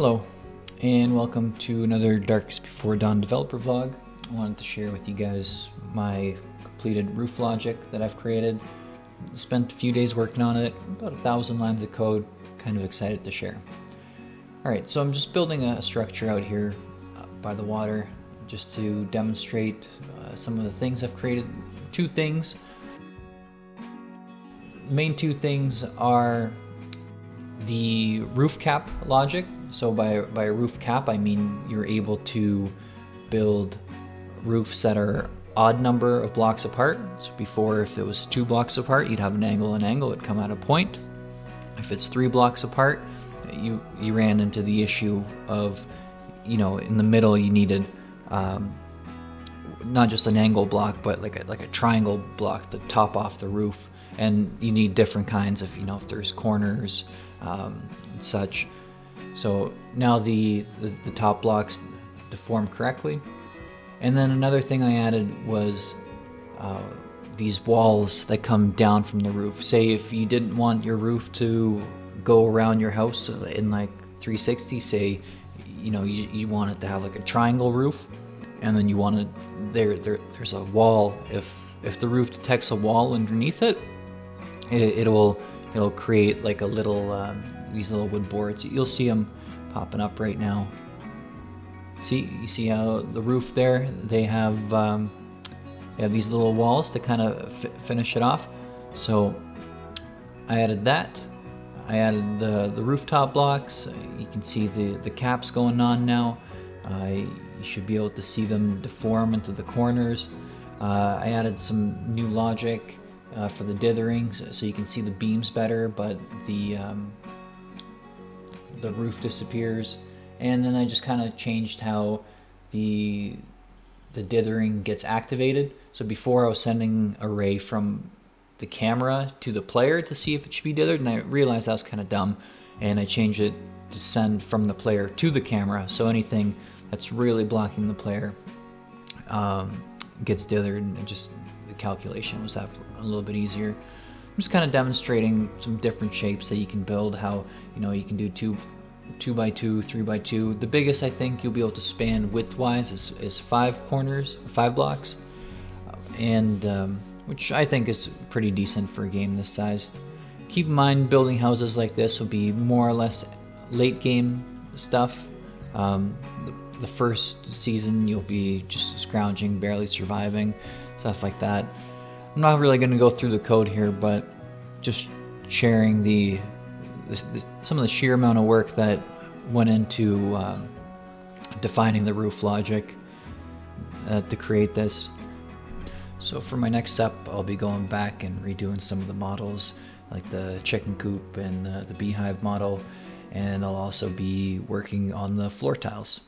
Hello, and welcome to another Darkest Before Dawn developer vlog. I wanted to share with you guys my completed roof logic that I've created. Spent a few days working on it, about 1,000 lines of code, kind of excited to share. Alright, so I'm just building a structure out here by the water just to demonstrate some of the things I've created. Two things. The main two things are the roof cap logic. So by a roof cap, I mean you're able to build roofs that are odd number of blocks apart. So before, if it was 2 blocks apart, you'd have an angle, it'd come at a point. If it's 3 blocks apart, you ran into the issue of, in the middle you needed not just an angle block, but like a triangle block to top off the roof. And you need different kinds of, if there's corners and such. So now the top blocks deform correctly. And then another thing I added was these walls that come down from the roof. Say if you didn't want your roof to go around your house in like 360, say, you want it to have like a triangle roof, and then you want it, there's a wall. If the roof detects a wall underneath it, it'll create like a little these little wood boards. You'll see them popping up right now. You see how the roof there, they have these little walls to kind of finish it off. So I added that. I added the rooftop blocks. You can see the caps going on now. You should be able to see them deform into the corners. I added some new logic for the dithering, so you can see the beams better, but the roof disappears. And then I just kind of changed how the dithering gets activated. So before, I was sending a ray from the camera to the player to see if it should be dithered, and I realized that was kind of dumb, and I changed it to send from the player to the camera, so anything that's really blocking the player gets dithered, and just the calculation was a little bit easier. I'm just kind of demonstrating some different shapes that you can build, how you can do 2 by 2, 3 by 2. The biggest I think you'll be able to span width-wise is 5 corners, 5 blocks, and which I think is pretty decent for a game this size. Keep in mind, building houses like this will be more or less late game stuff. The first season you'll be just scrounging, barely surviving, stuff like that. I'm not really going to go through the code here, but just sharing some of the sheer amount of work that went into defining the roof logic to create this. So for my next step, I'll be going back and redoing some of the models, like the chicken coop and the beehive model, and I'll also be working on the floor tiles.